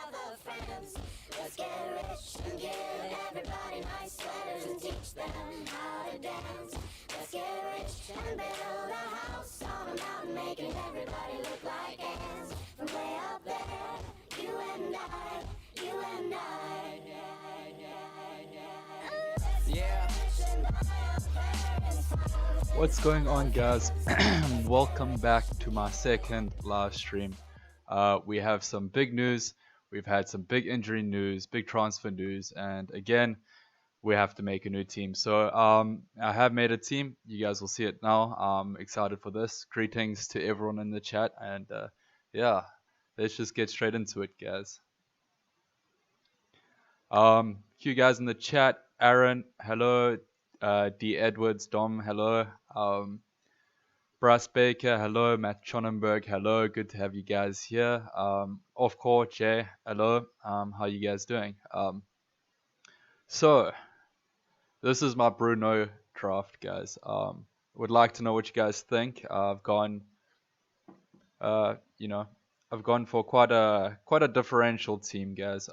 other friends. Let's get rich and give everybody nice sweaters and teach them how to dance. Let's get rich and build a house on a mountain, making everybody look like ants. From way up there, you and I, you and I. Yeah. What's going on, guys? Welcome back to my second live stream. We have some big news. We've had some big injury news, big transfer news, and again, we have to make a new team. So, I have made a team. You guys will see it now. I'm excited for this. Greetings to everyone in the chat, and yeah, let's just get straight into it, guys. You guys in the chat, Aaron, hello. D. Edwards, Dom, hello. Bryce Baker, hello. Matt Schonenberg, hello. Good to have you guys here. Off court, Jay, hello. How you guys doing? So this is my Bruno draft, guys. Would like to know what you guys think. I've gone, you know, I've gone for quite a differential team, guys.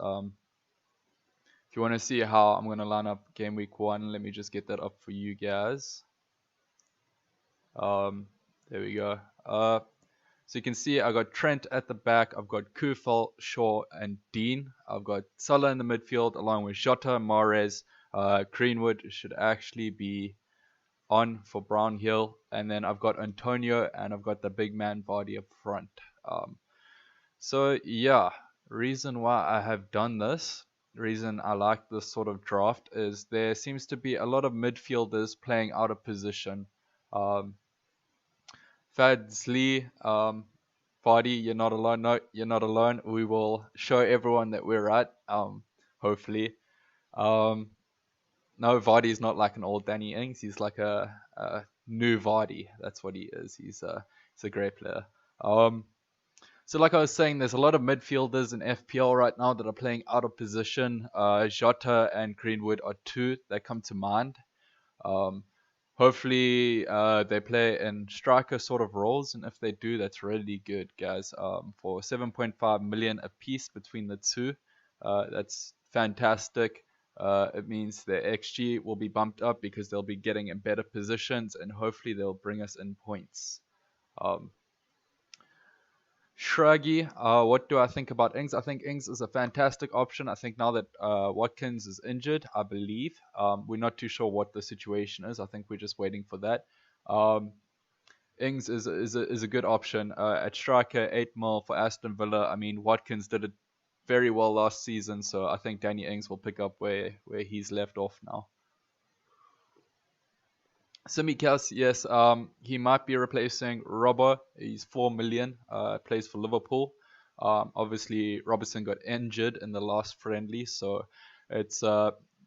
If you want to see how I'm gonna line up game week 1, let me just get that up for you guys. There we go. So you can see I got Trent at the back. I've got Kufal, Shaw, and Dean. I've got Salah in the midfield along with Jota, Mahrez. Greenwood should actually be on for Brownhill. And then I've got Antonio and I've got the big man Vardy up front. So yeah, reason why I have done this, reason I like this sort of draft is there seems to be a lot of midfielders playing out of position. Fads Lee, Vardy, you're not alone. No, you're not alone. We will show everyone that we're right. Hopefully. No, Vardy is not like an old Danny Ings. He's like a new Vardy. That's what he is. He's a great player. So like I was saying, there's a lot of midfielders in FPL right now that are playing out of position. Jota and Greenwood are two that come to mind. Hopefully they play in striker sort of roles, and if they do, that's really good, guys. For 7.5 million a piece between the two, that's fantastic. It means their XG will be bumped up because they'll be getting in better positions, and hopefully they'll bring us in points. Shruggy, what do I think about Ings? I think Ings is a fantastic option. I think now that Watkins is injured, I believe, we're not too sure what the situation is. I think we're just waiting for that. Ings is a good option. At striker, 8 mil for Aston Villa. I mean, Watkins did it very well last season, so I think Danny Ings will pick up where he's left off now. Simicast, yes, he might be replacing Robbo. He's 4 million, plays for Liverpool. Obviously, Robertson got injured in the last friendly, so it's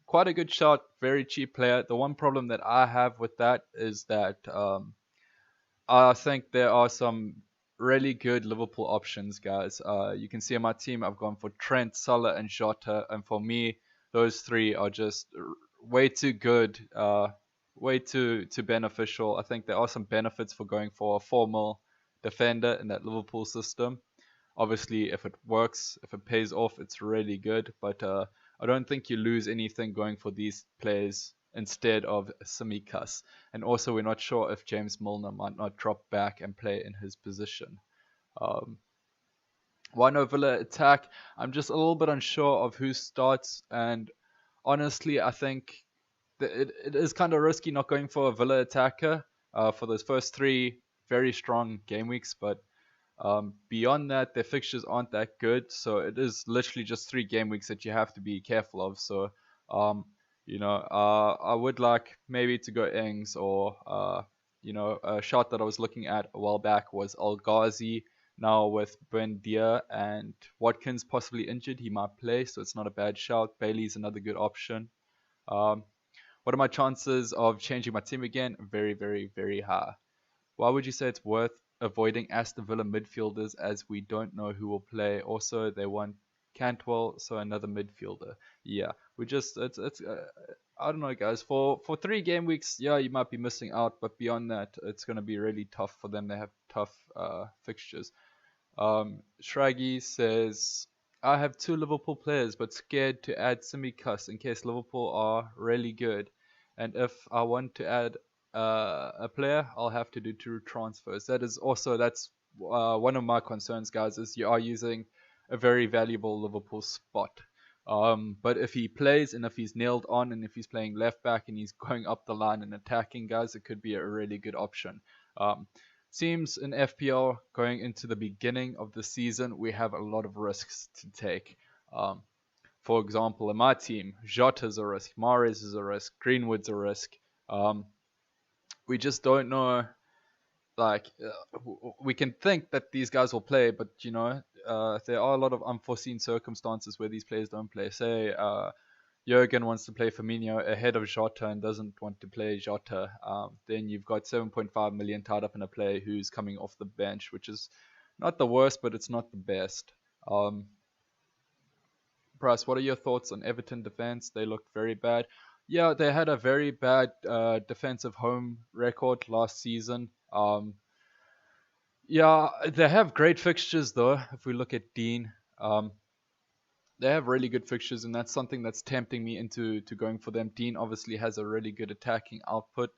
quite a good shot, very cheap player. The one problem that I have with that is that I think there are some really good Liverpool options, guys. You can see on my team, I've gone for Trent, Salah, and Jota, and for me, those three are just way too good. Way too beneficial. I think there are some benefits for going for a 4 mil defender in that Liverpool system. Obviously, if it works, if it pays off, it's really good. But I don't think you lose anything going for these players instead of Simikas. And also, we're not sure if James Milner might not drop back and play in his position. Why no Villa attack? I'm just a little bit unsure of who starts. And honestly, I think it is kind of risky not going for a Villa attacker for those first 3 very strong game weeks, but beyond that, their fixtures aren't that good, so it is literally just 3 game weeks that you have to be careful of. So, I would like maybe to go Ings or, a shot that I was looking at a while back was Al Ghazi. Now with Buendia and Watkins possibly injured, he might play, so it's not a bad shout. Bailey's another good option. What are my chances of changing my team again? Very, very, very high. Why would you say it's worth avoiding Aston Villa midfielders as we don't know who will play? Also, they want Cantwell, so another midfielder. Yeah, it's I don't know, guys. For 3 game weeks, yeah, you might be missing out, but beyond that, it's going to be really tough for them. They have tough fixtures. Shraggy says, I have two Liverpool players, but scared to add Simicast in case Liverpool are really good. And if I want to add a player, I'll have to do two transfers. That's one of my concerns, guys, is you are using a very valuable Liverpool spot. But if he plays and if he's nailed on and if he's playing left back and he's going up the line and attacking, guys, it could be a really good option. Um, Seems in FPL going into the beginning of the season, we have a lot of risks to take. Um, for example, in my team, Jota's a risk, Mahrez is a risk, Greenwood's a risk. Um, we just don't know. Like we can think that these guys will play, but there are a lot of unforeseen circumstances where these players don't play. Say Jurgen wants to play Firmino ahead of Jota and doesn't want to play Jota, then you've got 7.5 million tied up in a player who's coming off the bench, which is not the worst, but it's not the best. Bryce, what are your thoughts on Everton defense? They looked very bad. Yeah, they had a very bad defensive home record last season. Yeah, they have great fixtures though. If we look at Dean, they have really good fixtures, and that's something that's tempting me into going for them. Dean obviously has a really good attacking output.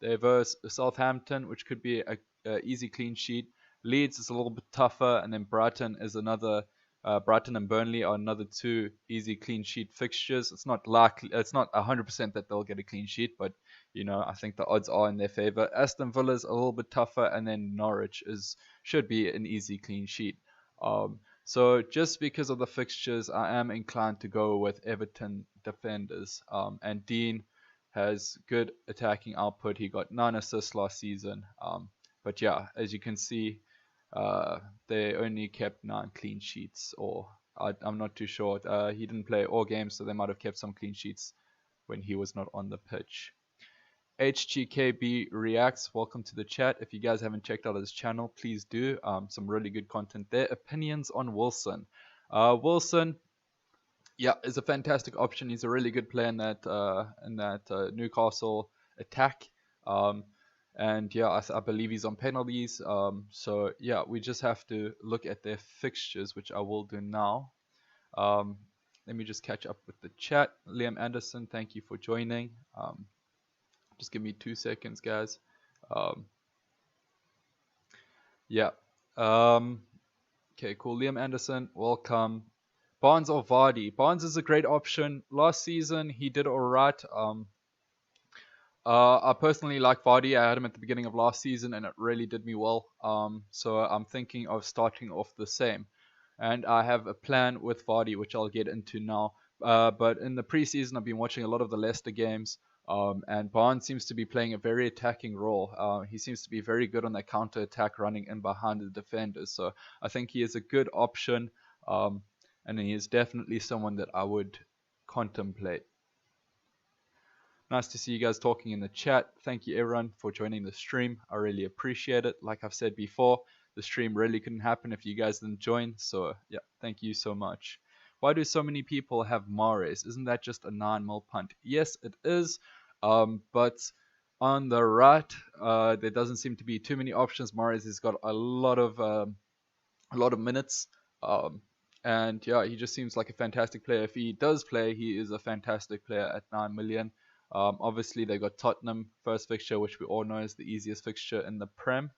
They verse Southampton, which could be a easy clean sheet. Leeds is a little bit tougher, and then Brighton is another. Brighton and Burnley are another two easy clean sheet fixtures. It's not likely, it's not 100% that they'll get a clean sheet, but I think the odds are in their favor. Aston Villa is a little bit tougher, and then Norwich should be an easy clean sheet. So just because of the fixtures, I am inclined to go with Everton defenders. And Dean has good attacking output. He got 9 assists last season. But yeah, as you can see, they only kept 9 clean sheets, or I'm not too sure. He didn't play all games, so they might have kept some clean sheets when he was not on the pitch. HGKB Reacts, welcome to the chat. If you guys haven't checked out his channel, please do. Some really good content there. Opinions on Wilson. Wilson, yeah, is a fantastic option. He's a really good player in that Newcastle attack. And yeah, I believe he's on penalties. So yeah, we just have to look at their fixtures, which I will do now. Let me just catch up with the chat. Liam Anderson, thank you for joining. Just give me 2 seconds, guys. Yeah. Okay, cool. Liam Anderson, welcome. Barnes or Vardy? Barnes is a great option. Last season, he did all right. I personally like Vardy. I had him at the beginning of last season, and it really did me well. So I'm thinking of starting off the same. And I have a plan with Vardy, which I'll get into now. But in the preseason, I've been watching a lot of the Leicester games. And Barnes seems to be playing a very attacking role. He seems to be very good on that counter attack, running in behind the defenders. So I think he is a good option, and he is definitely someone that I would contemplate. Nice to see you guys talking in the chat. Thank you everyone for joining the stream. I really appreciate it. Like I've said before, the stream really couldn't happen if you guys didn't join. So yeah, thank you so much. Why do so many people have Mahrez? Isn't that just a 9 mil punt? Yes, it is. But on the right, there doesn't seem to be too many options. Mahrez has got a lot of minutes. And yeah, he just seems like a fantastic player. If he does play, he is a fantastic player at 9 million. Obviously, they got Tottenham first fixture, which we all know is the easiest fixture in the Prem.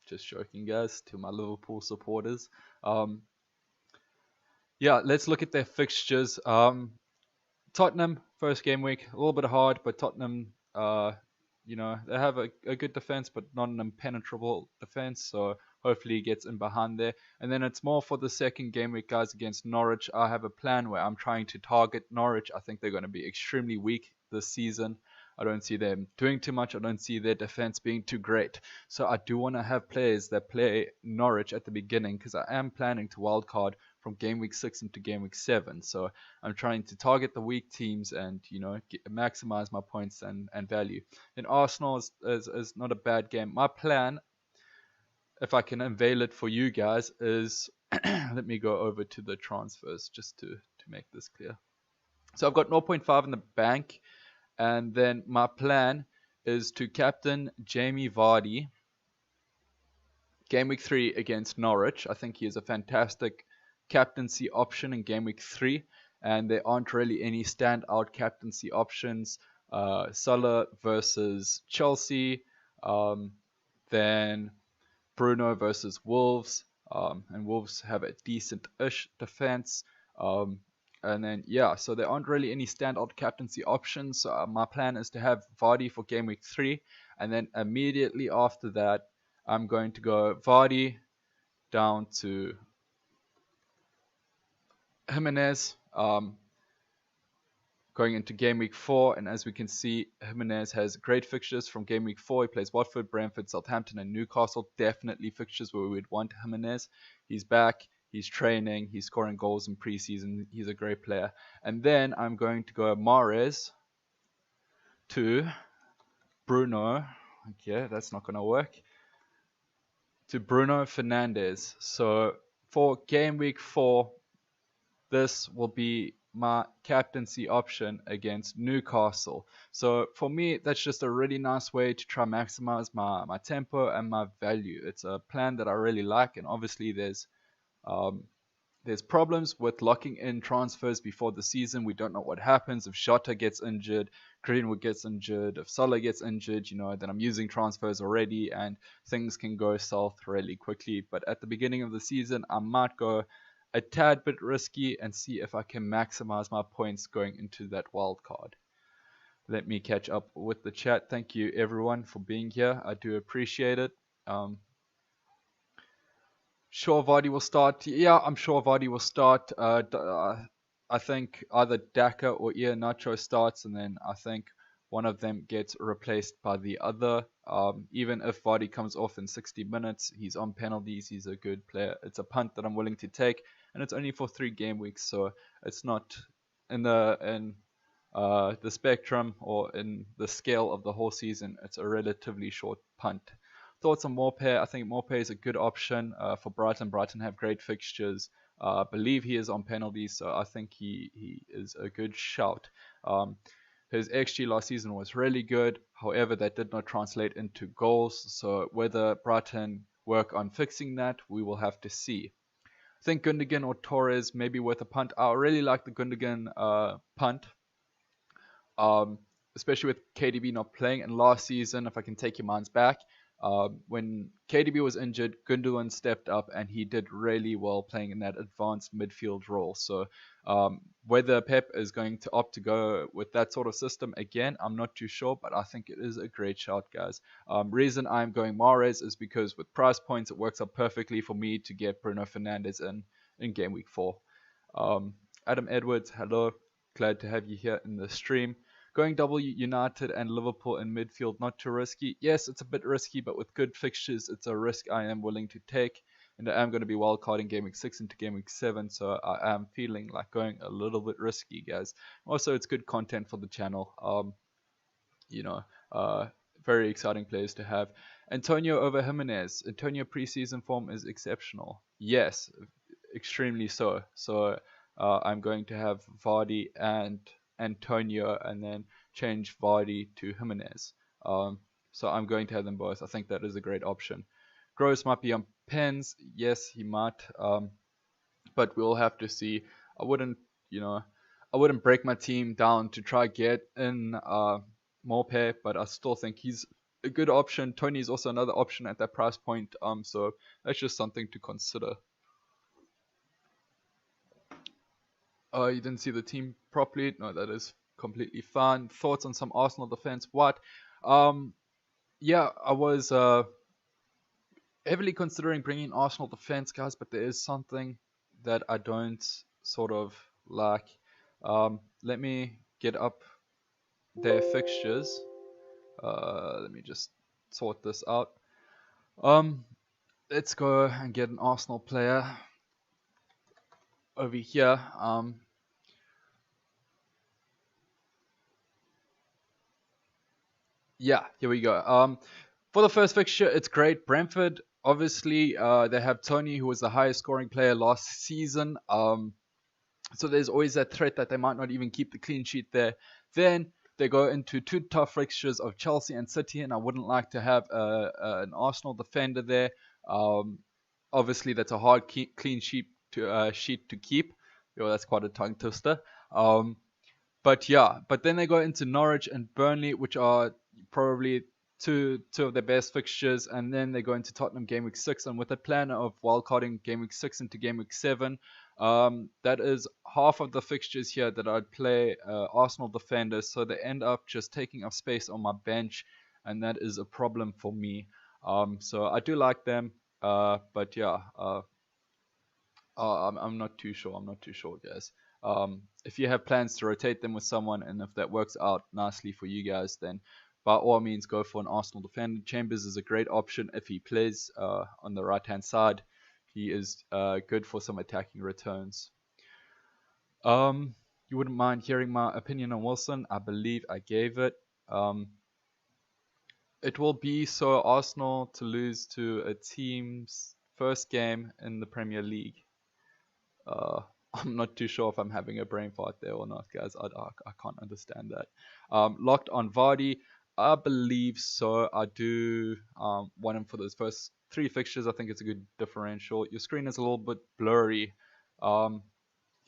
Just joking, guys, to my Liverpool supporters. Yeah, let's look at their fixtures. Tottenham, first game week, a little bit hard, but Tottenham, they have a good defense, but not an impenetrable defense, so hopefully he gets in behind there. And then it's more for the second game week, guys, against Norwich. I have a plan where I'm trying to target Norwich. I think they're going to be extremely weak this season. I don't see them doing too much. I don't see their defense being too great. So I do want to have players that play Norwich at the beginning, because I am planning to wildcard from game week 6 into game week 7. So I'm trying to target the weak teams and, maximize my points and value. And Arsenal is not a bad game. My plan, if I can unveil it for you guys, is let me go over to the transfers just to make this clear. So I've got 0.5 in the bank, and then my plan is to captain Jamie Vardy game week 3 against Norwich. I think he is a fantastic captaincy option in game week 3, and there aren't really any standout captaincy options. Salah versus Chelsea, then Bruno versus Wolves, and Wolves have a decent-ish defense. And then, yeah, so there aren't really any standout captaincy options. So my plan is to have Vardy for game week 3, and then immediately after that, I'm going to go Vardy down to Jimenez, going into game week 4. And as we can see, Jimenez has great fixtures from game week 4. He plays Watford, Brentford, Southampton, and Newcastle. Definitely fixtures where we would want Jimenez. He's back. He's training. He's scoring goals in preseason. He's a great player. And then I'm going to go Mahrez to Bruno. Okay, that's not going to work. To Bruno Fernandes. So for game week 4, this will be my captaincy option against Newcastle. So for me, that's just a really nice way to try maximize my tempo and my value. It's a plan that I really like, and obviously there's problems with locking in transfers before the season. We don't know what happens if Jota gets injured, Greenwood gets injured, if Salah gets injured, then I'm using transfers already and things can go south really quickly. But at the beginning of the season, I might go a tad bit risky and see if I can maximize my points going into that wild card. Let me catch up with the chat. Thank you everyone for being here. I do appreciate it. Sure Vardy will start. Yeah, I'm sure Vardy will start. I think either Daka or Iheanacho starts, and then I think one of them gets replaced by the other. Even if Vardy comes off in 60 minutes, he's on penalties, he's a good player. It's a punt that I'm willing to take, and it's only for 3 game weeks, so it's not in the spectrum or in the scale of the whole season. It's a relatively short punt. Thoughts on Maupay? I think Maupay is a good option for Brighton. Brighton have great fixtures. I believe he is on penalties, so I think he is a good shout. His XG last season was really good. However, that did not translate into goals. So whether Brighton work on fixing that, we will have to see. I think Gundogan or Torres may be worth a punt. I really like the Gundogan punt. Especially with KDB not playing. And last season, if I can take your minds back, when KDB was injured, Gundogan stepped up and he did really well playing in that advanced midfield role. So whether Pep is going to opt to go with that sort of system again, I'm not too sure, but I think it is a great shout, guys. Reason I'm going Mahrez is because with price points, it works out perfectly for me to get Bruno Fernandes in game week 4. Adam Edwards, hello. Glad to have you here in the stream. Going double United and Liverpool in midfield, not too risky. Yes, it's a bit risky, but with good fixtures, it's a risk I am willing to take. And I am going to be wildcarding game week 6 into game week 7, so I am feeling like going a little bit risky, guys. Also, it's good content for the channel. Very exciting players to have. Antonio over Jimenez. Antonio preseason form is exceptional. Yes, extremely so. So I'm going to have Vardy and Antonio and then change Vardy to Jimenez. So I'm going to have them both. I think that is a great option. Gross might be on pens. Yes, he might. But we'll have to see. I wouldn't break my team down to try get in Maupay, but I still think he's a good option. Tony is also another option at that price point. So that's just something to consider. You didn't see the team properly. No, that is completely fine. Thoughts on some Arsenal defense? What? Yeah, I was heavily considering bringing Arsenal defense, guys, but there is something that I don't sort of like. Let me get up their fixtures. Let me just sort this out. Let's go and get an Arsenal player over here. Yeah, here we go. For the first fixture, it's great. Brentford, obviously, they have Tony, who was the highest scoring player last season. So there's always that threat that they might not even keep the clean sheet there. Then they go into 2 tough fixtures of Chelsea and City, and I wouldn't like to have an Arsenal defender there. Obviously, that's a hard clean sheet sheet to keep. Yo, that's quite a tongue twister. But yeah, but then they go into Norwich and Burnley, which are probably two of their best fixtures, and then they go into Tottenham game week 6, and with a plan of wildcarding game week 6 into game week 7, that is half of the fixtures here that I'd play Arsenal defenders, so they end up just taking up space on my bench, and that is a problem for me. So I do like them, but yeah, I'm not too sure. I'm not too sure, guys. If you have plans to rotate them with someone, and if that works out nicely for you guys, then by all means go for an Arsenal defender. Chambers is a great option if he plays on the right hand side. He is good for some attacking returns. You wouldn't mind hearing my opinion on Wilson? I believe I gave it. It will be so Arsenal to lose to a team's first game in the Premier League. I'm not too sure if I'm having a brain fart there or not, guys. I can't understand that. Locked on Vardy, I believe so. I do want him for those first 3 fixtures. I think it's a good differential. Your screen is a little bit blurry.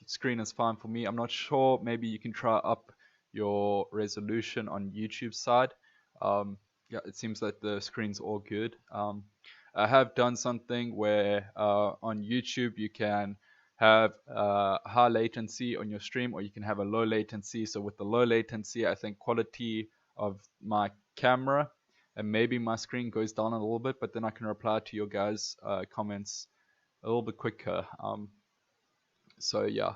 Screen is fine for me. I'm not sure. Maybe you can try up your resolution on YouTube side. Yeah, it seems that the screen's all good. I have done something where on YouTube you can have high latency on your stream, or you can have a low latency. So with the low latency, I think quality of my camera and maybe my screen goes down a little bit, but then I can reply to your guys' comments a little bit quicker. So yeah.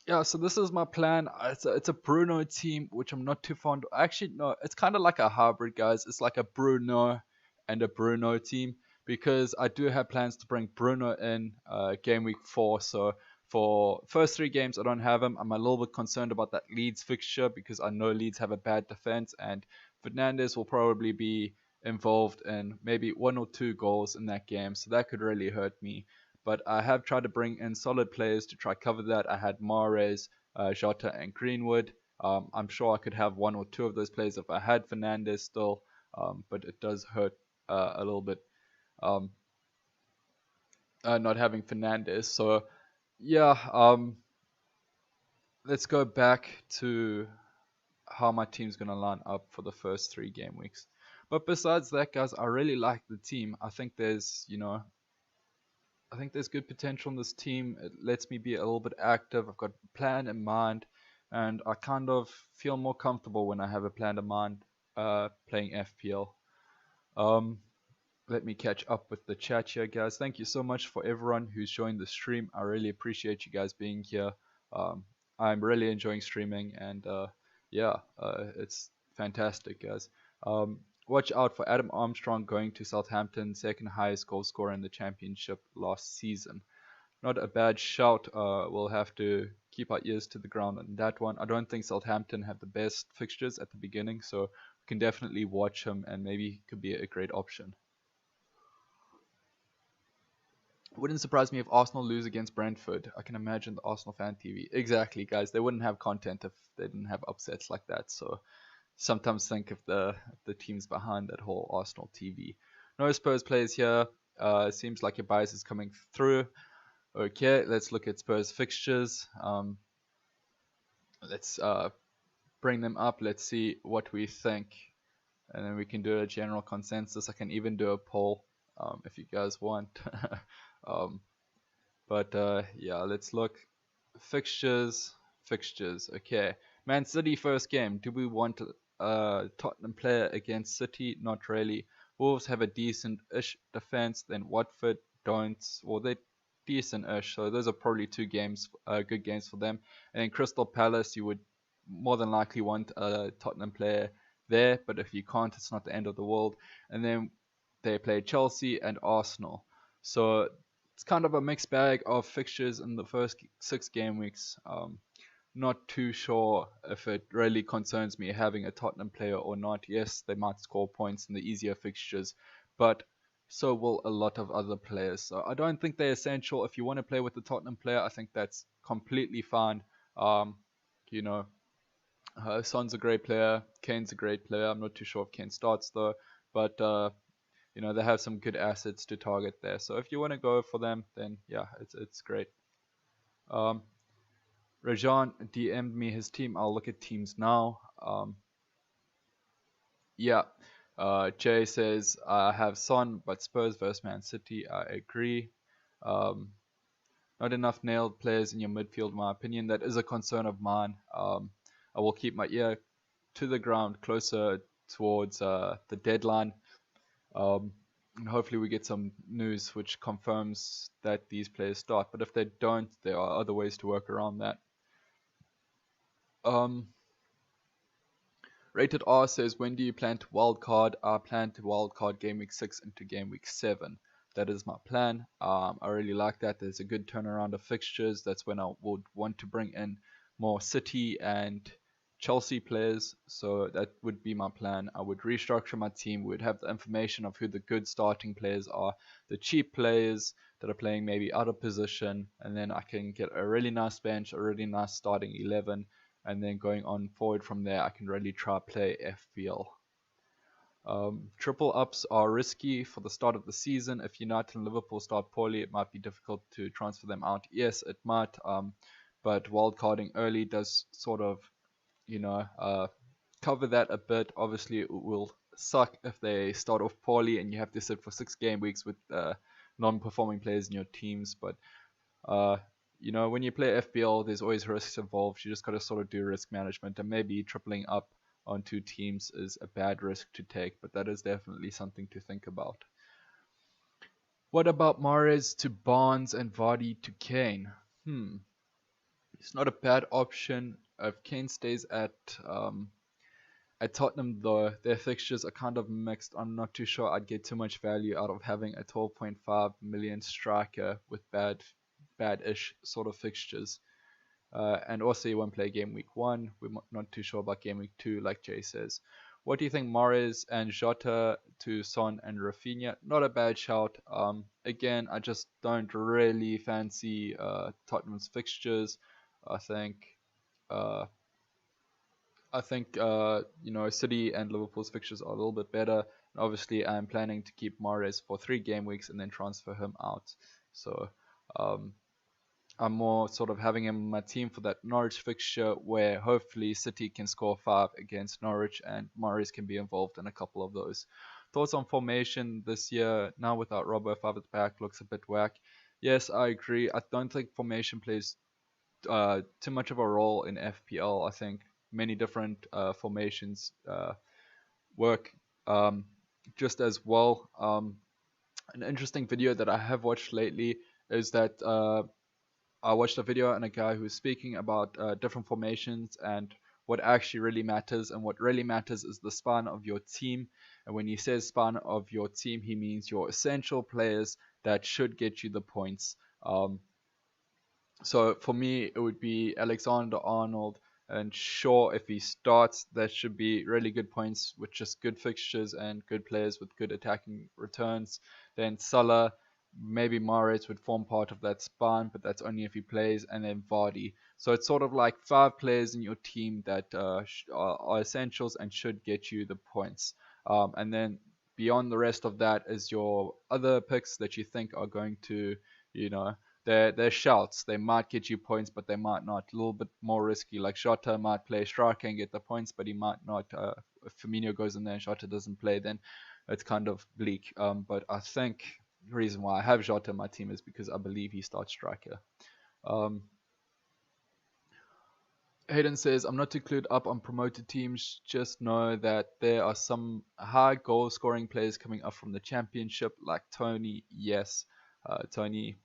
Yeah, so this is my plan. It's a Bruno team, which I'm not too fond of. Actually, no, it's kind of like a hybrid, guys. It's like a Bruno and a Bruno team, because I do have plans to bring Bruno in game week 4. So for first 3 games, I don't have him. I'm a little bit concerned about that Leeds fixture, because I know Leeds have a bad defense, and Fernandes will probably be involved in maybe 1 or 2 goals in that game. So that could really hurt me. But I have tried to bring in solid players to try cover that. I had Mahrez, Jota, and Greenwood. I'm sure I could have 1 or 2 of those players if I had Fernandes still, but it does hurt a little bit not having Fernandes. So yeah, let's go back to how my team's gonna line up for the first 3 game weeks. But besides that, guys, I really like the team. I think there's good potential in this team. It lets me be a little bit active. I've got a plan in mind, and I kind of feel more comfortable when I have a plan in mind playing FPL. Let me catch up with the chat here, guys. Thank you so much for everyone who's joined the stream. I really appreciate you guys being here. I'm really enjoying streaming, and yeah, it's fantastic, guys. Watch out for Adam Armstrong going to Southampton, second highest goal scorer in the championship last season. Not a bad shout. We'll have to keep our ears to the ground on that one. I don't think Southampton have the best fixtures at the beginning, so we can definitely watch him, and maybe he could be a great option. Wouldn't surprise me if Arsenal lose against Brentford. I can imagine the Arsenal fan TV. Exactly, guys. They wouldn't have content if they didn't have upsets like that. So sometimes think of the teams behind that whole Arsenal TV. No Spurs players here. Seems like your bias is coming through. Okay, let's look at Spurs fixtures. Let's bring them up. Let's see what we think, and then we can do a general consensus. I can even do a poll if you guys want. But yeah, let's look. Fixtures. Okay, Man City first game. Do we want Tottenham player against City? Not really. Wolves have a decent-ish defense. Then Watford don't. Well, they're decent-ish. So those are probably 2 games, good games for them. And then Crystal Palace, you would more than likely want a Tottenham player there. But if you can't, it's not the end of the world. And then they play Chelsea and Arsenal. So it's kind of a mixed bag of fixtures in the first 6 game weeks. Not too sure if it really concerns me having a Tottenham player or not. Yes, they might score points in the easier fixtures, but so will a lot of other players. So I don't think they're essential. If you want to play with the Tottenham player, I think that's completely fine. Son's a great player. Kane's a great player. I'm not too sure if Kane starts though, but they have some good assets to target there. So if you want to go for them, then yeah, it's great. Um, Rajan DM'd me his team. I'll look at teams now. Yeah. Jay says I have Son, but Spurs versus Man City. I agree. Um, Not enough nailed players in your midfield, in my opinion. That is a concern of mine. I will keep my ear to the ground closer towards the deadline. And hopefully we get some news which confirms that these players start. But if they don't, there are other ways to work around that. Rated R says, when do you plan to wildcard? I plan to wildcard game week 6 into game week 7. That is my plan. I really like that. There's a good turnaround of fixtures. That's when I would want to bring in more City and Chelsea players. So that would be my plan. I would restructure my team. We'd have the information of who the good starting players are, the cheap players that are playing maybe out of position, and then I can get a really nice bench, a really nice starting 11, and then going on forward from there, I can really try play FPL. Triple ups are risky for the start of the season. If United and Liverpool start poorly, it might be difficult to transfer them out. Yes, it might, but wildcarding early does sort of, cover that a bit. Obviously, it will suck if they start off poorly and you have to sit for 6 game weeks with non-performing players in your teams. But when you play FPL, there's always risks involved. You just got to sort of do risk management, and maybe tripling up on 2 teams is a bad risk to take, but that is definitely something to think about. What about Mahrez to Barnes and Vardy to Kane? It's not a bad option. If Kane stays at Tottenham, though, their fixtures are kind of mixed. I'm not too sure I'd get too much value out of having a 12.5 million striker with bad-ish sort of fixtures. And also you won't play game week 1. We're not too sure about game week 2, like Jay says. What do you think, Mahrez and Jota to Son and Rafinha? Not a bad shout. Again, I just don't really fancy Tottenham's fixtures. I think City and Liverpool's fixtures are a little bit better. And obviously, I'm planning to keep Mahrez for 3 game weeks and then transfer him out. So I'm more sort of having him in my team for that Norwich fixture where hopefully City can score 5 against Norwich and Mahrez can be involved in a couple of those. Thoughts on formation this year, now without Robbo 5 at the back, looks a bit whack. Yes, I agree. I don't think formation plays too much of a role in FPL. I think many different formations work just as well. An interesting video that I have watched lately is that I watched a video and a guy who was speaking about different formations and what actually really matters. And what really matters is the spine of your team. And when he says spine of your team, he means your essential players that should get you the points. So for me, it would be Alexander-Arnold and Shaw. If he starts, that should be really good points with just good fixtures and good players with good attacking returns. Then Salah, maybe Mahrez would form part of that spine, but that's only if he plays, and then Vardy. So it's sort of like 5 players in your team that are essentials and should get you the points. And then beyond the rest of that is your other picks that you think are going to, they're shouts. They might get you points, but they might not. A little bit more risky. Like Jota might play striker and get the points, but he might not. If Firmino goes in there and Jota doesn't play, then it's kind of bleak. But I think the reason why I have Jota in my team is because I believe he starts striker. Hayden says, I'm not too clued up on promoted teams. Just know that there are some high goal scoring players coming up from the championship, like Tony. Yes, Tony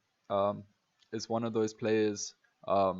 is one of those players. Yeah,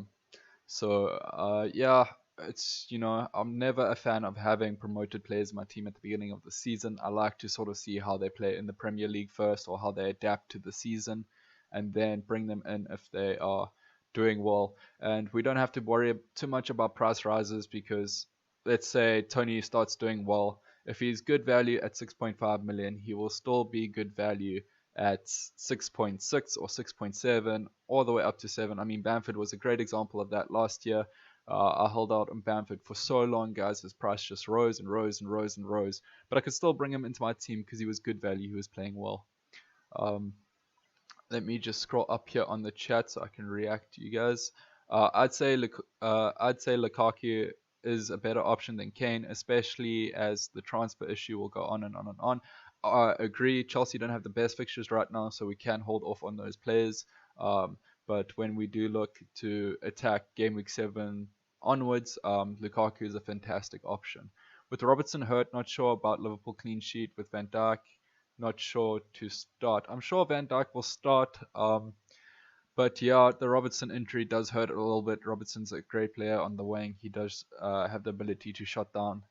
it's, I'm never a fan of having promoted players in my team at the beginning of the season. I like to sort of see how they play in the Premier League first, or how they adapt to the season, and then bring them in if they are doing well. And we don't have to worry too much about price rises, because let's say Tony starts doing well. If he's good value at 6.5 million, he will still be good value at 6.6 or 6.7, all the way up to 7. I mean, Bamford was a great example of that last year. I held out on Bamford for so long, guys. His price just rose and rose and rose and rose. But I could still bring him into my team because he was good value. He was playing well. Um, Let me just scroll up here on the chat so I can react to you guys. I'd say Lukaku is a better option than Kane, especially as the transfer issue will go on and on and on. I agree. Chelsea don't have the best fixtures right now, so we can hold off on those players. But when we do look to attack game week 7 onwards, Lukaku is a fantastic option. With Robertson hurt, not sure about Liverpool clean sheet with Van Dijk. Not sure to start. I'm sure Van Dijk will start. But yeah, the Robertson injury does hurt a little bit. Robertson's a great player on the wing. He does have the ability to shut down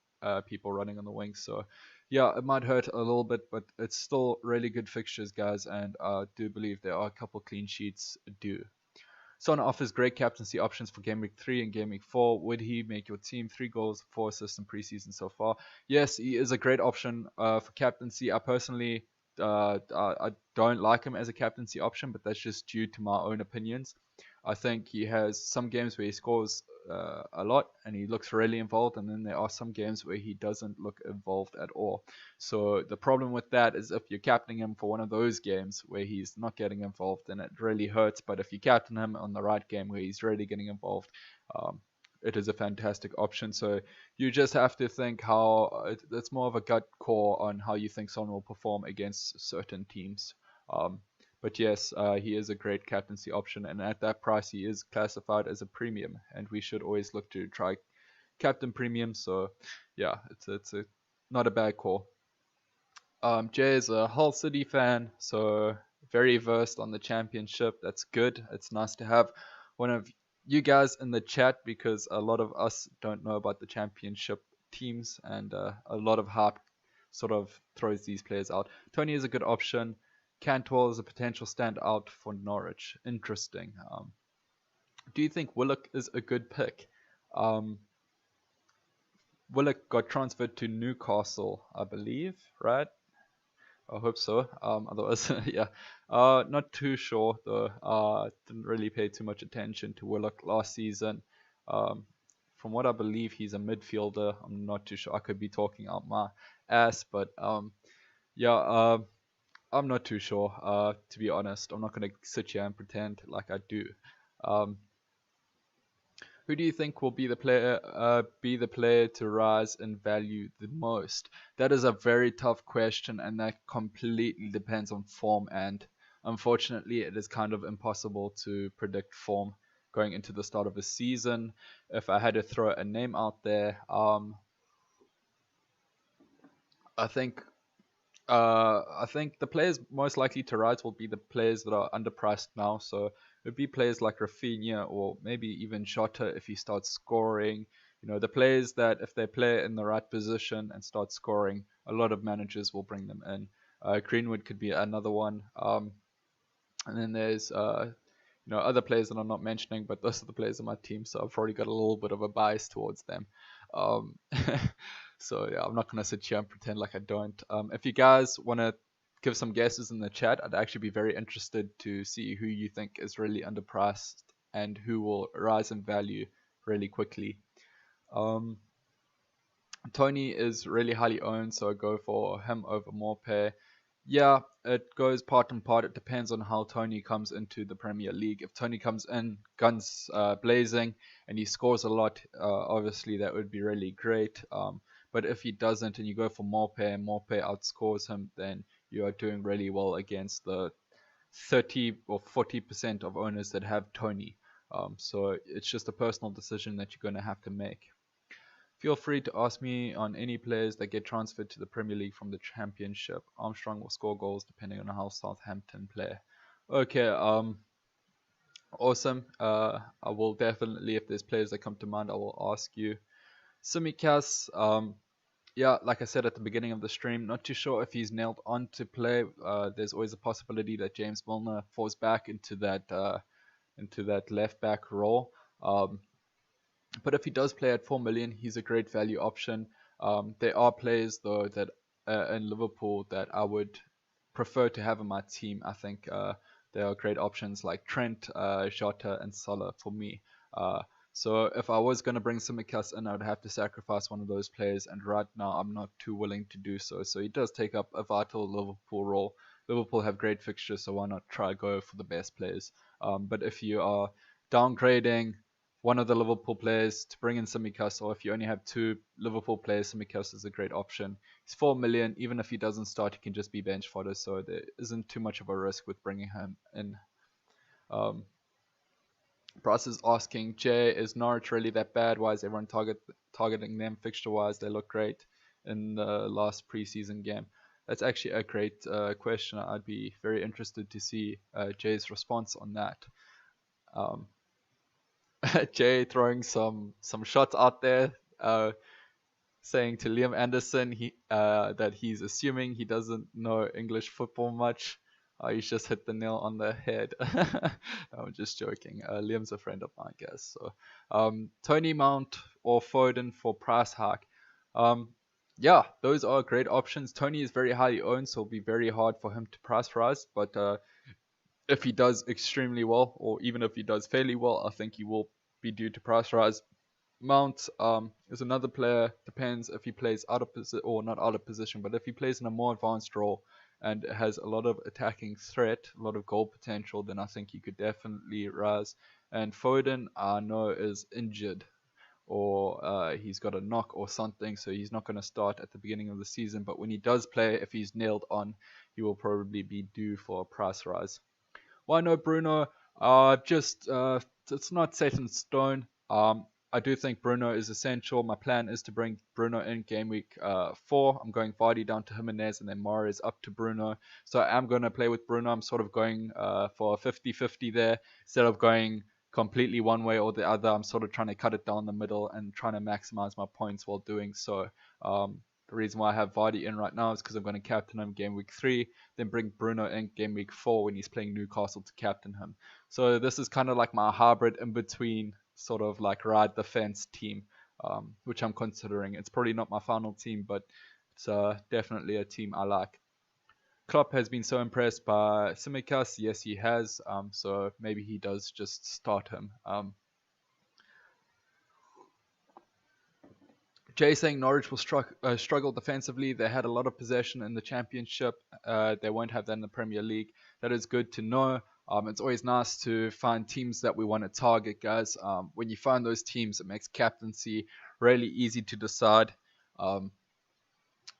people running on the wing. So yeah, it might hurt a little bit, but it's still really good fixtures, guys. And I do believe there are a couple clean sheets due. Son offers great captaincy options for Game Week 3 and Game Week 4. Would he make your team 3 goals, 4 assists in preseason so far? Yes, he is a great option for captaincy. I personally I don't like him as a captaincy option, but that's just due to my own opinions. I think he has some games where he scores a lot and he looks really involved, and then there are some games where he doesn't look involved at all. So the problem with that is if you're captaining him for one of those games where he's not getting involved, then it really hurts. But if you captain him on the right game where he's really getting involved, it is a fantastic option. So you just have to think how it's more of a gut call on how you think Son will perform against certain teams. But yes, he is a great captaincy option, and at that price, he is classified as a premium, and we should always look to try captain premium. So yeah, it's a not a bad call. Jay is a Hull City fan, so very versed on the championship. That's good. It's nice to have one of you guys in the chat because a lot of us don't know about the championship teams, and a lot of hype sort of throws these players out. Tony is a good option. Cantwell is a potential standout for Norwich. Interesting. Do you think Willock is a good pick? Willock got transferred to Newcastle, I believe, right? I hope so. Otherwise, yeah. Not too sure though. Didn't really pay too much attention to Willock last season. From what I believe, he's a midfielder. I'm not too sure. I could be talking out my ass, but yeah. I'm not too sure. To be honest, I'm not gonna sit here and pretend like I do. Who do you think will be the player to rise in value the most? That is a very tough question, and that completely depends on form. And unfortunately, it is kind of impossible to predict form going into the start of a season. If I had to throw a name out there, I think the players most likely to rise will be the players that are underpriced now. So it would be players like Rafinha or maybe even Jota if he starts scoring. You know, the players that if they play in the right position and start scoring, a lot of managers will bring them in. Greenwood could be another one. And then there's other players that I'm not mentioning, but those are the players on my team, so I've probably got a little bit of a bias towards them. So yeah, I'm not gonna sit here and pretend like I don't. If you guys want to give some guesses in the chat, I'd actually be very interested to see who you think is really underpriced and who will rise in value really quickly. Tony is really highly owned, so I go for him over Morpay. Yeah, it goes part and part. It depends on how Tony comes into the Premier League. If Tony comes in guns blazing and he scores a lot, obviously that would be really great. But if he doesn't and you go for Morpay and Morpay outscores him, then you are doing really well against the 30 or 40% of owners that have Tony. So it's just a personal decision that you're going to have to make. Feel free to ask me on any players that get transferred to the Premier League from the Championship. Armstrong will score goals depending on how Southampton play. Okay, awesome. I will definitely, if there's players that come to mind, I will ask you. Tsimikas, yeah, like I said at the beginning of the stream, not too sure if he's nailed on to play. There's always a possibility that James Milner falls back into that left back role. But if he does play at 4 million, he's a great value option. There are players though that in Liverpool that I would prefer to have in my team. I think there are great options like Trent, Jota, and Salah for me. So if I was going to bring Simicast in, I'd have to sacrifice one of those players, and right now I'm not too willing to do so. So he does take up a vital Liverpool role. Liverpool have great fixtures, so why not try go for the best players? But if you are downgrading one of the Liverpool players to bring in Simicast, or if you only have two Liverpool players, Simicast is a great option. He's 4 million. Even if he doesn't start, he can just be bench fodder, so there isn't too much of a risk with bringing him in. Um, Bryce is asking, Jay, is Norwich really that bad? Why is everyone targeting them fixture-wise? They look great in the last preseason game. That's actually a great question. I'd be very interested to see Jay's response on that. Um, Jay throwing some shots out there, saying to Liam Anderson that he's assuming he doesn't know English football much. He's just hit the nail on the head. I'm just joking. Liam's a friend of mine, guys. So, Tony Mount or Foden for price hike. Yeah, those are great options. Tony is very highly owned, so it'll be very hard for him to price rise. But if he does extremely well, or even if he does fairly well, I think he will be due to price rise. Mount is another player. Depends if he plays out of position or not out of position, but if he plays in a more advanced role and has a lot of attacking threat, a lot of goal potential, then I think he could definitely rise. And Foden, I know, is injured or he's got a knock or something, so he's not going to start at the beginning of the season. But when he does play, if he's nailed on, he will probably be due for a price rise. Why no Bruno? It's not set in stone. I do think Bruno is essential. My plan is to bring Bruno in game week 4. I'm going Vardy down to Jimenez and then Mahrez up to Bruno. So I am going to play with Bruno. I'm sort of going for a 50-50 there. Instead of going completely one way or the other, I'm sort of trying to cut it down the middle and trying to maximize my points while doing so. The reason why I have Vardy in right now is because I'm going to captain him game week 3, then bring Bruno in game week 4 when he's playing Newcastle to captain him. So this is kind of like my hybrid in between, sort of like ride the fence team, which I'm considering. It's probably not my final team, but it's definitely a team I like. Klopp has been so impressed by Tsimikas. Yes, he has. So maybe he does just start him. Jay saying Norwich will struggle defensively. They had a lot of possession in the Championship. They won't have that in the Premier League. That is good to know. It's always nice to find teams that we want to target, guys. When you find those teams, it makes captaincy really easy to decide.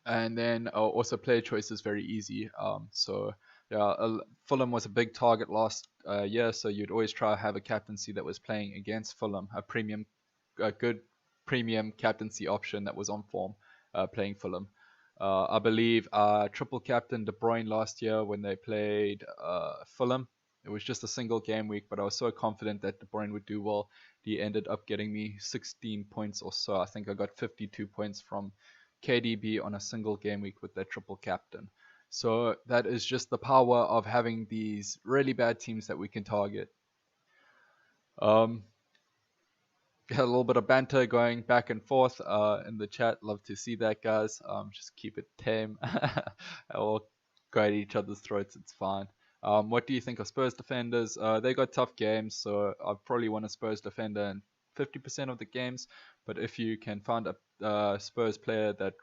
And then also player choice is very easy. So yeah, Fulham was a big target last year, so you'd always try to have a captaincy that was playing against Fulham, a good premium captaincy option that was on form playing Fulham. I believe triple captain De Bruyne last year when they played Fulham. It was just a single game week, but I was so confident that De Bruyne would do well. He ended up getting me 16 points or so. I think I got 52 points from KDB on a single game week with that triple captain. So that is just the power of having these really bad teams that we can target. We had a little bit of banter going back and forth in the chat. Love to see that, guys. Just keep it tame. We'll go at each other's throats. It's fine. What do you think of Spurs defenders? They got tough games, so I probably want a Spurs defender in 50% of the games. But if you can find a Spurs player that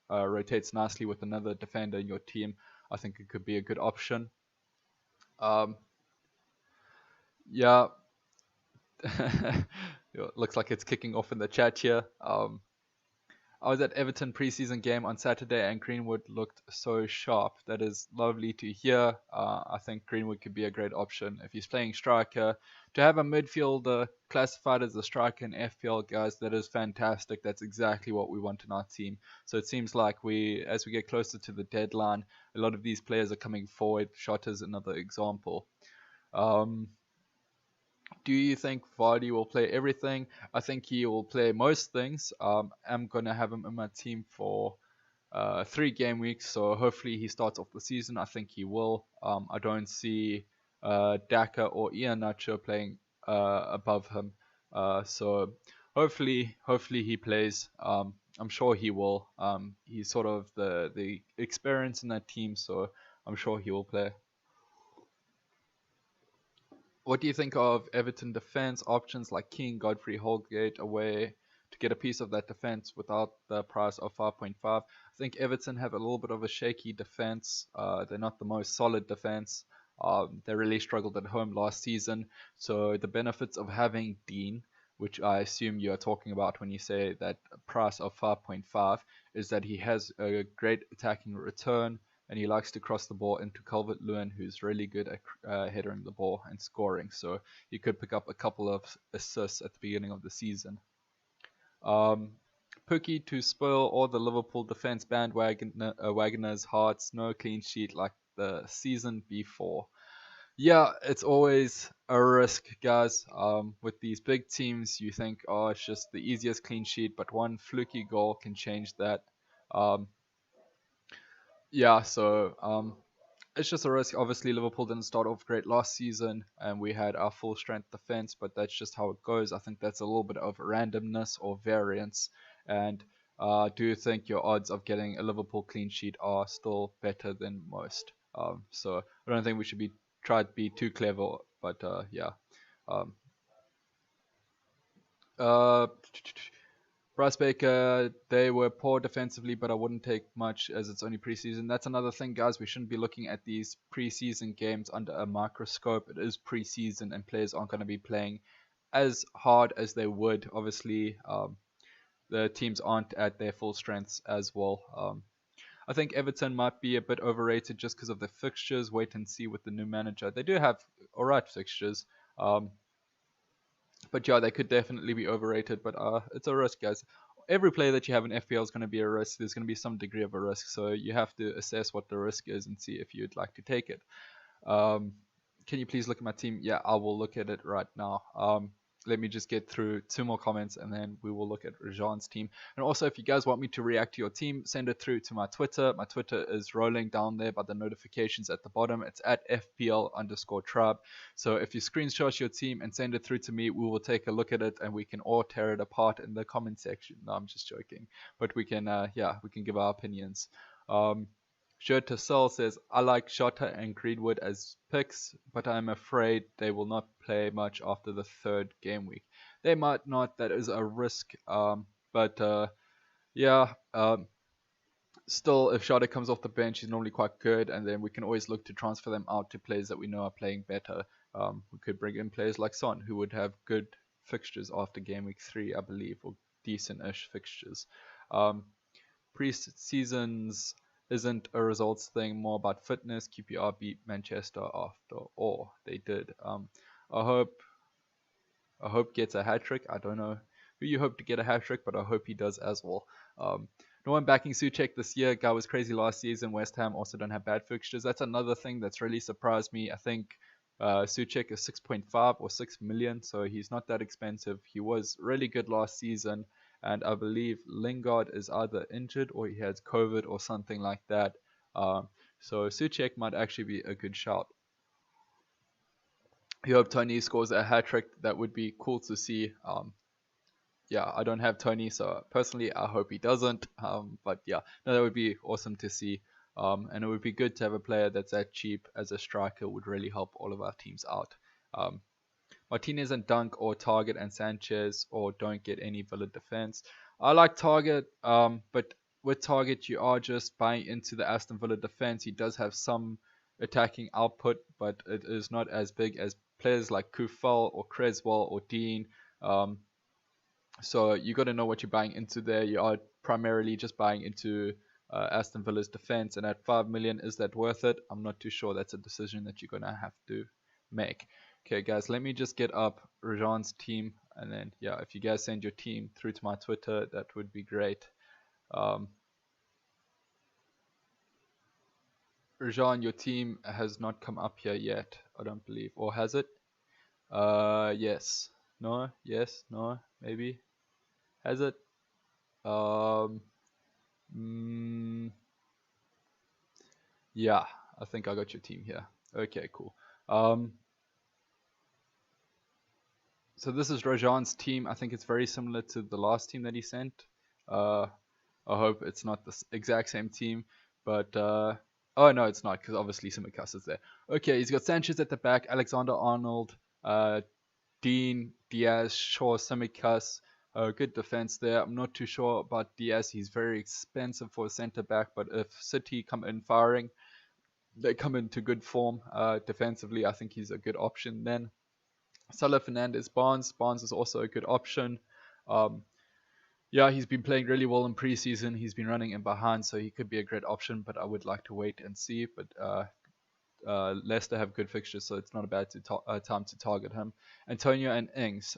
rotates nicely with another defender in your team, I think it could be a good option. Yeah. Looks like it's kicking off in the chat here. I was at Everton preseason game on Saturday and Greenwood looked so sharp. That is lovely to hear. I think Greenwood could be a great option if he's playing striker. To have a midfielder classified as a striker in FPL, guys, that is fantastic. That's exactly what we want in our team. So it seems like as we get closer to the deadline, a lot of these players are coming forward. Shot is another example. Do you think Vardy will play everything? I think he will play most things. I'm going to have him in my team for 3 game weeks, so hopefully he starts off the season. I think he will. I don't see Daka or Iheanacho playing above him. So hopefully he plays. I'm sure he will. He's sort of the experience in that team, so I'm sure he will play. What do you think of Everton defense options like King, Godfrey, Holgate away to get a piece of that defense without the price of 5.5? I think Everton have a little bit of a shaky defense. They're not the most solid defense. They really struggled at home last season. So the benefits of having Dean, which I assume you are talking about when you say that price of 5.5, is that he has a great attacking return and he likes to cross the ball into Calvert-Lewin, who's really good at headering the ball and scoring. So you could pick up a couple of assists at the beginning of the season. Pookie to spoil all the Liverpool defense wagoners' hearts. No clean sheet like the season before. Yeah, it's always a risk, guys. With these big teams, you think, oh, it's just the easiest clean sheet, but one fluky goal can change that. Um, yeah, so it's just a risk. Obviously, Liverpool didn't start off great last season, and we had our full strength defense, but that's just how it goes. I think that's a little bit of randomness or variance, and I do think your odds of getting a Liverpool clean sheet are still better than most. So I don't think we should be try to be too clever, but yeah. Um, uh, Bryce Baker, they were poor defensively, but I wouldn't take much as it's only preseason. That's another thing, guys. We shouldn't be looking at these preseason games under a microscope. It is preseason, and players aren't going to be playing as hard as they would. Obviously, the teams aren't at their full strengths as well. I think Everton might be a bit overrated just because of the fixtures. Wait and see with the new manager. They do have alright fixtures. But yeah, they could definitely be overrated. But it's a risk, guys. Every player that you have in FPL is going to be a risk. There's going to be some degree of a risk. So you have to assess what the risk is and see if you'd like to take it. Can you please look at my team? Yeah, I will look at it right now. Let me just get through 2 more comments and then we will look at Rajan's team. And also, if you guys want me to react to your team, send it through to my Twitter. My Twitter is rolling down there by the notifications at the bottom. It's at FPL_Trab. So if you screenshot your team and send it through to me, we will take a look at it and we can all tear it apart in the comment section. No, I'm just joking. But we can, we can give our opinions. Shirt to Sell says, I like Shota and Greenwood as picks, but I'm afraid they will not play much after the 3rd game week. They might not, that is a risk, but still, if Shota comes off the bench, he's normally quite good, and then we can always look to transfer them out to players that we know are playing better. We could bring in players like Son, who would have good fixtures after game week 3, I believe, or decent-ish fixtures. Pre-seasons isn't a results thing, more about fitness. QPR beat Manchester after all. They did. I hope gets a hat trick. I don't know who you hope to get a hat trick, but I hope he does as well. No one backing Souček this year. Guy was crazy last season. West Ham also don't have bad fixtures. That's another thing that's really surprised me. I think Souček is 6.5 or 6 million, so he's not that expensive. He was really good last season. And I believe Lingard is either injured or he has COVID or something like that. So Souček might actually be a good shout. I hope Tony scores a hat-trick. That would be cool to see. I don't have Tony, so personally I hope he doesn't. But yeah, no, that would be awesome to see. And it would be good to have a player that's that cheap as a striker. Would really help all of our teams out. Martinez and Dunk or Target and Sanchez, or don't get any Villa defense. I like Target, but with Target you are just buying into the Aston Villa defense. He does have some attacking output, but it is not as big as players like Kufal or Creswell or Dean. So you got to know what you're buying into there. You are primarily just buying into Aston Villa's defense, and at 5 million, is that worth it? I'm not too sure. That's a decision that you're gonna have to make. Okay, guys, let me just get up Rajan's team, and then if you guys send your team through to my Twitter, that would be great. Rajan, your team has not come up here yet, I don't believe, or has it? Yes, no, yes, no, maybe, has it? Yeah, I think I got your team here. Okay, cool. So this is Rajan's team. I think it's very similar to the last team that he sent. I hope it's not the exact same team, but oh no, it's not, because obviously Tsimikas is there. Okay, he's got Sanchez at the back, Alexander-Arnold, Dean, Diaz, Shaw, Simicas, good defense there. I'm not too sure about Diaz. He's very expensive for a centre back, but if City come in firing, they come into good form defensively. I think he's a good option then. Salah, Fernandez, Barnes. Barnes is also a good option. Um, yeah, he's been playing really well in preseason. He's been running in behind, so he could be a great option, but I would like to wait and see. But Leicester have good fixtures, so it's not a bad time to target him. Antonio and Ings.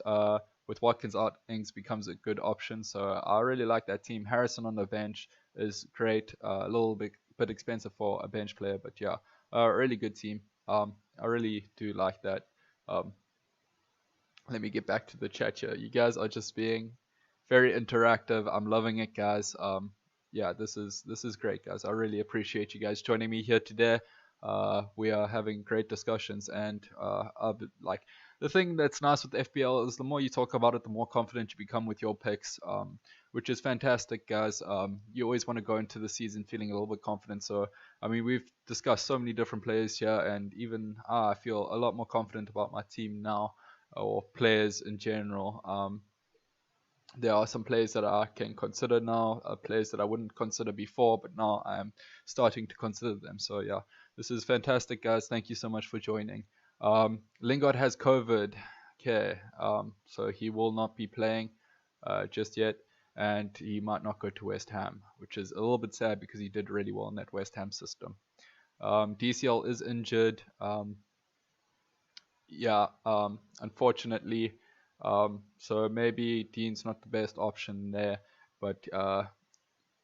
With Watkins out, Ings becomes a good option. So I really like that team. Harrison on the bench is great. A little bit expensive for a bench player, but yeah, a really good team. I really do like that. Um, Let me get back to the chat here. You guys are just being very interactive. I'm loving it, guys. Yeah, this is great, guys. I really appreciate you guys joining me here today. We are having great discussions, and like the thing that's nice with FPL is the more you talk about it, the more confident you become with your picks, which is fantastic, guys. You always want to go into the season feeling a little bit confident. So, I mean, we've discussed so many different players here, and even I feel a lot more confident about my team now, or players in general. There are some players that I can consider now, players that I wouldn't consider before, but now I'm starting to consider them. So yeah, this is fantastic, guys. Thank you so much for joining. Lingard has COVID, okay, so he will not be playing just yet, and he might not go to West Ham, which is a little bit sad because he did really well in that West Ham system. DCL is injured. Yeah, unfortunately. So maybe Dean's not the best option there, but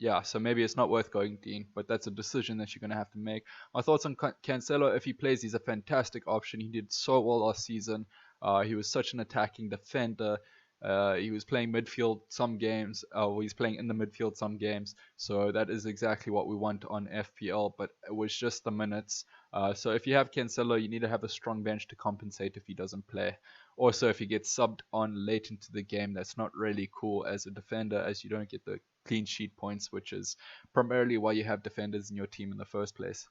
yeah, so maybe it's not worth going Dean, but that's a decision that you're going to have to make. My thoughts on Cancelo: if he plays, he's a fantastic option. He did so well last season. He was such an attacking defender. He was playing midfield some games. He's playing in the midfield some games. So that is exactly what we want on FPL, but it was just the minutes. So if you have Cancelo, you need to have a strong bench to compensate if he doesn't play. Also, if he gets subbed on late into the game, that's not really cool as a defender, as you don't get the clean sheet points, which is primarily why you have defenders in your team in the first place.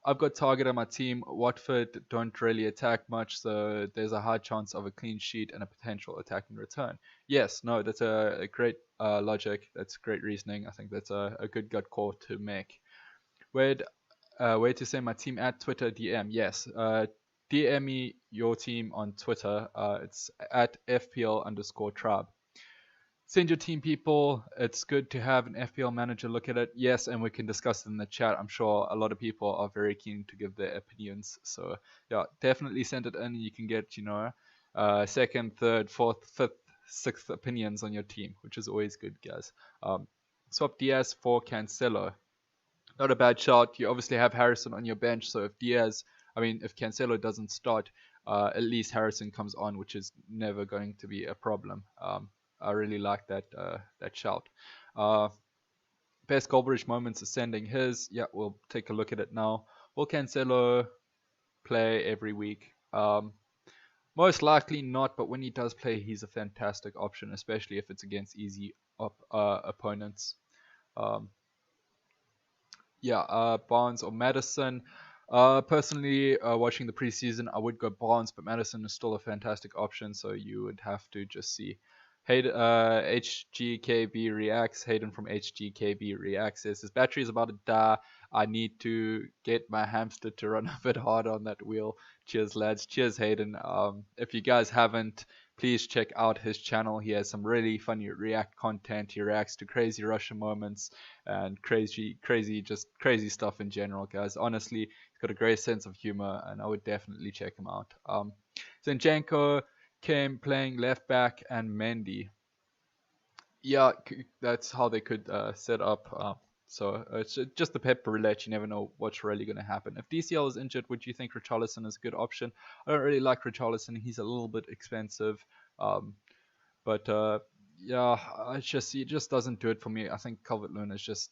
I've got Target on my team. Watford don't really attack much, so there's a high chance of a clean sheet and a potential attacking return. Yes, no, that's a great logic. That's great reasoning. I think that's a good gut call to make. Where to send my team at Twitter DM? Yes, DM me your team on Twitter. It's at FPL_tribe. Send your team people. It's good to have an FPL manager look at it. Yes, and we can discuss it in the chat. I'm sure a lot of people are very keen to give their opinions. So yeah, definitely send it in. You can get, second, third, fourth, fifth, sixth opinions on your team, which is always good, guys. Swap Diaz for Cancelo. Not a bad shot. You obviously have Harrison on your bench, so if Cancelo doesn't start, at least Harrison comes on, which is never going to be a problem. I really like that shout. Best Goldbridge moments ascending his. Yeah, we'll take a look at it now. Will Cancelo play every week? Most likely not, but when he does play, he's a fantastic option, especially if it's against easy opponents. Barnes or Madison. Personally, watching the preseason, I would go Barnes, but Madison is still a fantastic option, so you would have to just see. HGKB reacts. Hayden from HGKB reacts says his battery is about to die. I need to get my hamster to run a bit harder on that wheel. Cheers, lads. Cheers, Hayden. If you guys haven't, please check out his channel. He has some really funny React content. He reacts to crazy Russian moments and crazy stuff in general, guys. Honestly, he's got a great sense of humor, and I would definitely check him out. Zinchenko came playing left back and Mendy. Yeah, that's how they could set up. So it's just the pep roulette. You never know what's really going to happen. If DCL is injured, would you think Richarlison is a good option? I don't really like Richarlison. He's a little bit expensive. But he just doesn't do it for me. I think Calvert-Lewin is just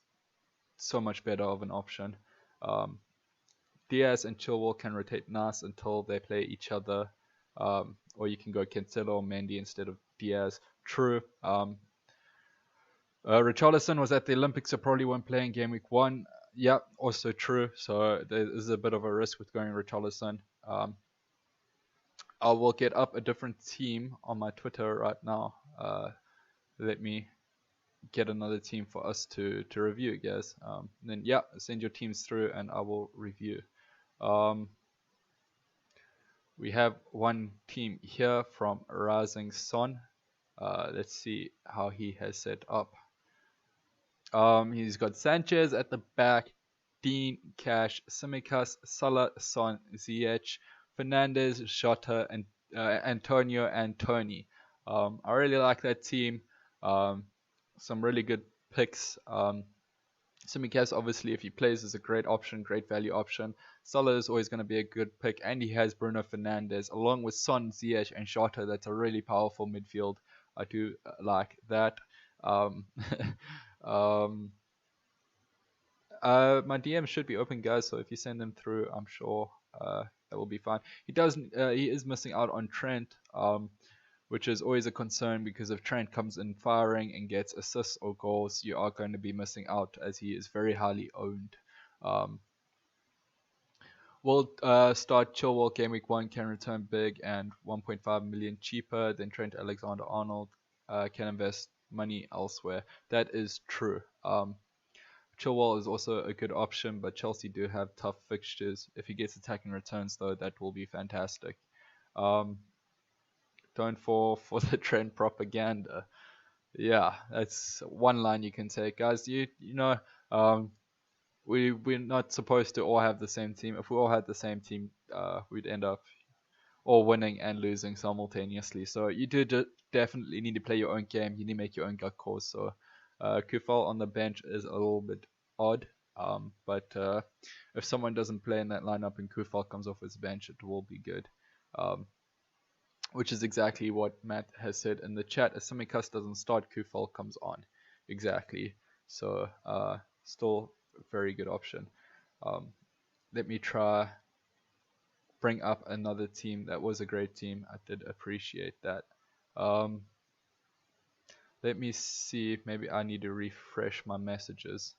so much better of an option. Diaz and Chilwell can rotate nice until they play each other. Or you can go Cancelo or Mendy instead of Diaz. True. Richarlison was at the Olympics, so probably won't play in game week 1. Yeah, also true. So there is a bit of a risk with going Richarlison. I will get up a different team on my Twitter right now. Let me get another team for us to review, guys. Then yeah, send your teams through and I will review. We have one team here from Rising Sun. Let's see how he has set up. He's got Sanchez at the back, Dean, Cash, Simicas, Salah, Son, Ziyech, Fernandez, Jota, and Antonio and Tony. I really like that team. Some really good picks. Simicas, obviously, if he plays, is a great option, great value option. Salah is always going to be a good pick, and he has Bruno Fernandes along with Son, Ziyech, and Jota. That's a really powerful midfield. I do like that. Um, um, my DM should be open, guys. So if you send them through, I'm sure that will be fine. He is missing out on Trent, which is always a concern because if Trent comes in firing and gets assists or goals, you are going to be missing out as he is very highly owned. We'll start Chilwell game week 1 can return big and 1.5 million cheaper than Trent Alexander-Arnold. Can invest money elsewhere. That is true. Chilwell is also a good option, but Chelsea do have tough fixtures. If he gets attacking returns, though, that will be fantastic. Don't fall for the Trent propaganda. Yeah, that's one line you can take, guys. You know, we're not supposed to all have the same team. If we all had the same team, we'd end up all winning and losing simultaneously. So you do definitely need to play your own game. You need to make your own gut calls. So Kufal on the bench is a little bit odd. But if someone doesn't play in that lineup and Kufal comes off his bench, it will be good. Which is exactly what Matt has said in the chat. If Simicas doesn't start, Kufal comes on. Exactly. So still a very good option. Let me try bring up another team. That was a great team. I did appreciate that. Let me see. Maybe I need to refresh my messages.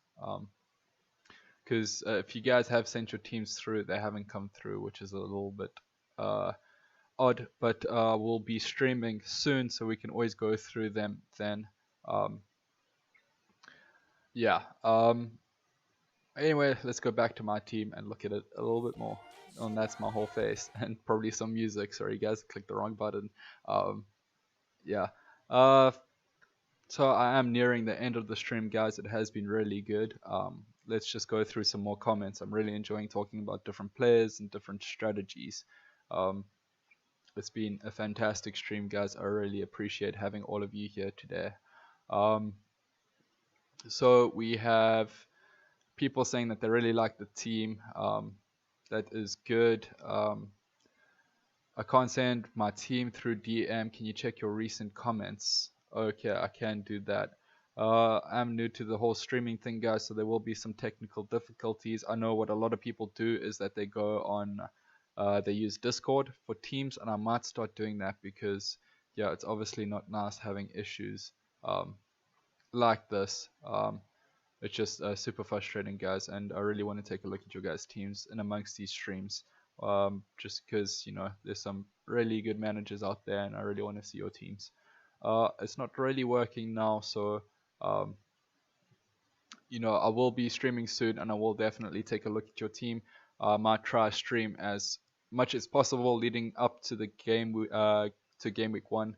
Because if you guys have sent your teams through, they haven't come through, which is a little bit odd. But we'll be streaming soon, so we can always go through them then. Yeah. Anyway, let's go back to my team and look at it a little bit more. And that's my whole face and probably some music. Sorry guys, clicked the wrong button. Yeah. So I am nearing the end of the stream, guys. It has been really good. Let's just go through some more comments. I'm really enjoying talking about different players and different strategies. It's been a fantastic stream, guys. I really appreciate having all of you here today. So we have people saying that they really like the team. That is good. I can't send my team through DM. Can you check your recent comments? Okay, I can do that. I'm new to the whole streaming thing, guys, so there will be some technical difficulties. I know what a lot of people do is that they go on, they use Discord for Teams, and I might start doing that because, yeah, it's obviously not nice having issues like this. It's just super frustrating, guys, and I really want to take a look at your guys' teams in amongst these streams. Just because, you know, there's some really good managers out there, and I really want to see your teams. It's not really working now, so you know, I will be streaming soon, and I will definitely take a look at your team. Might try stream as much as possible leading up to the game to game week 1.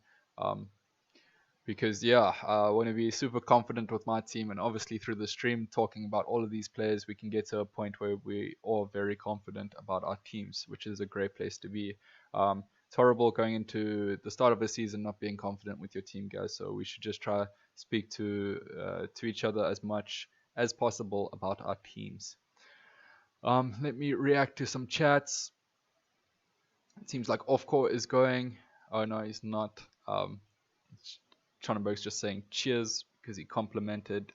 Because yeah, I want to be super confident with my team, and obviously through the stream talking about all of these players, we can get to a point where we are very confident about our teams, which is a great place to be. It's horrible going into the start of the season not being confident with your team, guys. So we should just try speak to each other as much as possible about our teams. Let me react to some chats. It seems like Offcore is going. Oh no, he's not. Chonenberg's just saying cheers because he complimented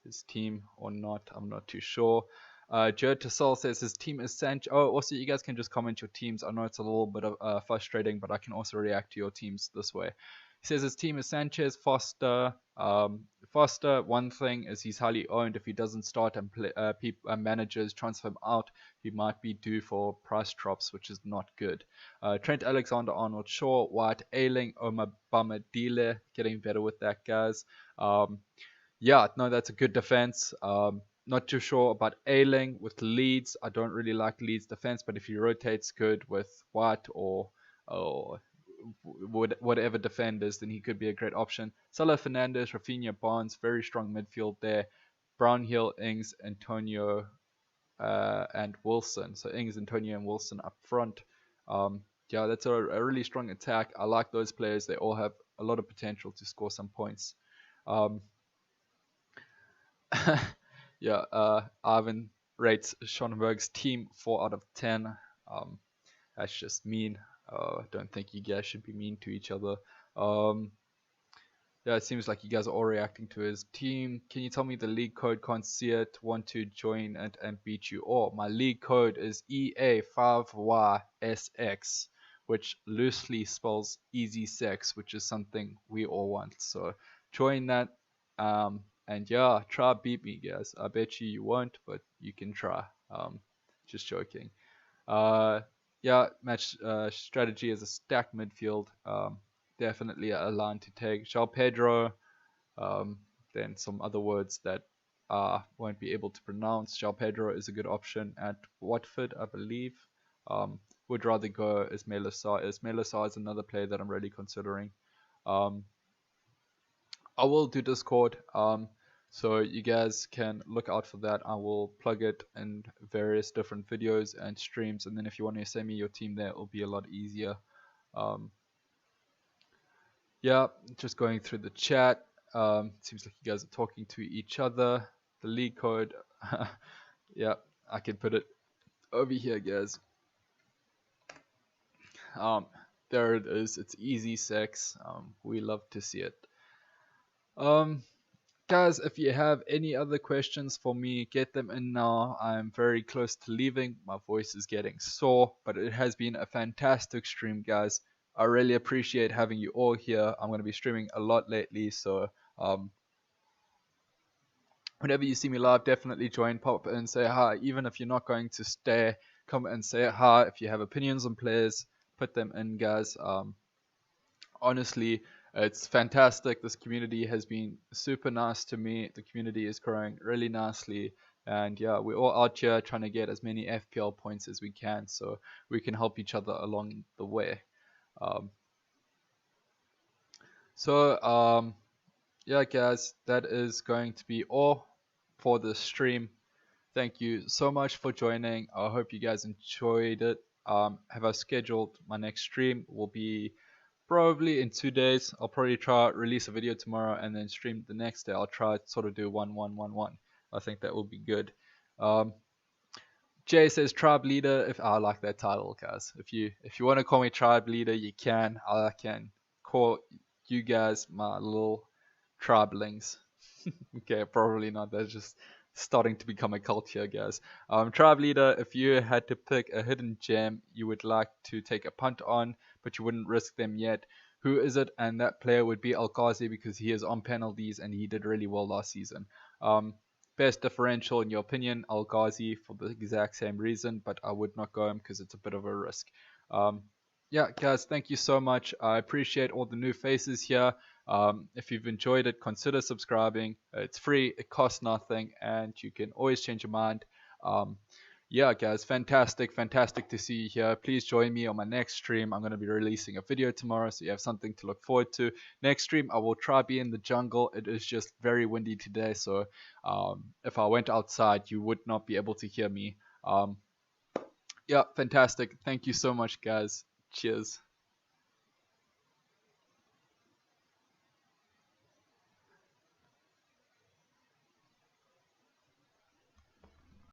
his team or not. I'm not too sure. Joe Tassel says his team is Sanchez. Oh, also you guys can just comment your teams. I know it's a little bit of, frustrating, but I can also react to your teams this way. He says his team is Sanchez, Foster, Foster, one thing is he's highly owned. If he doesn't start and managers transfer him out, he might be due for price drops, which is not good. Trent Alexander-Arnold, Shaw, White, Ayling, Omar Bamadile, getting better with that, guys. Yeah, no, that's a good defense. Not too sure about Ayling with Leeds. I don't really like Leeds defense, but if he rotates good with White or whatever defenders, then he could be a great option. Salah, Fernandes, Rafinha, Barnes, very strong midfield there. Brownhill, Ings, Antonio, and Wilson. So Ings, Antonio, and Wilson up front. Yeah, that's a really strong attack. I like those players. They all have a lot of potential to score some points. Yeah, Ivan rates Schonenberg's team 4 out of 10. That's just mean. I don't think you guys should be mean to each other. Yeah, it seems like you guys are all reacting to his team. Can you tell me the league code? Can't see it. Want to join it and beat you all. My league code is EA5YSX, which loosely spells easy sex, which is something we all want. So join that. And yeah, try beat me, guys. I bet you won't, but you can try. Just joking. Yeah, match strategy as a stack midfield. Definitely a line to take. João Pedro, then some other words that won't be able to pronounce. João Pedro is a good option at Watford, I believe. Would rather go Ismaila Sarr. Ismaila Sarr is another player that I'm really considering. I will do Discord, so you guys can look out for that. I will plug it in various different videos and streams, and then if you want to send me your team there, it'll be a lot easier. Yeah, just going through the chat. Seems like you guys are talking to each other. The league code, yeah, I can put it over here, guys. There it is. It's easy sex. We love to see it. Guys, if you have any other questions for me, get them in now. I'm very close to leaving. My voice is getting sore, but it has been a fantastic stream, guys. I really appreciate having you all here. I'm going to be streaming a lot lately, so whenever you see me live, definitely join, pop and say hi. Even if you're not going to stay, come and say hi. If you have opinions on players, put them in, guys. Honestly, it's fantastic. This community has been super nice to me. The community is growing really nicely. And yeah, we're all out here trying to get as many FPL points as we can so we can help each other along the way. Yeah, guys, that is going to be all for the stream. Thank you so much for joining. I hope you guys enjoyed it. Have I scheduled my next stream? Will be probably in 2 days. I'll probably try release a video tomorrow and then stream the next day. I'll try to sort of do 1-1-1-1. I think that will be good. Jay says tribe leader. If I like that title, guys. If you want to call me tribe leader, you can. I can call you guys my little tribelings. Okay, probably not. That's just starting to become a cult here, guys. Tribe leader, if you had to pick a hidden gem you would like to take a punt on, but you wouldn't risk them yet, who is it? And that player would be El-Ghazi because he is on penalties and he did really well last season. Best differential in your opinion, El-Ghazi for the exact same reason, but I would not go him because it's a bit of a risk. Yeah, guys, thank you so much. I appreciate all the new faces here. If you've enjoyed it, consider subscribing. It's free, it costs nothing, and you can always change your mind. Yeah, guys, fantastic to see you here. Please join me on my next stream. I'm going to be releasing a video tomorrow, so you have something to look forward to. Next stream, I will try be in the jungle. It is just very windy today, so if I went outside, you would not be able to hear me. Yeah, fantastic. Thank you so much, guys. Cheers.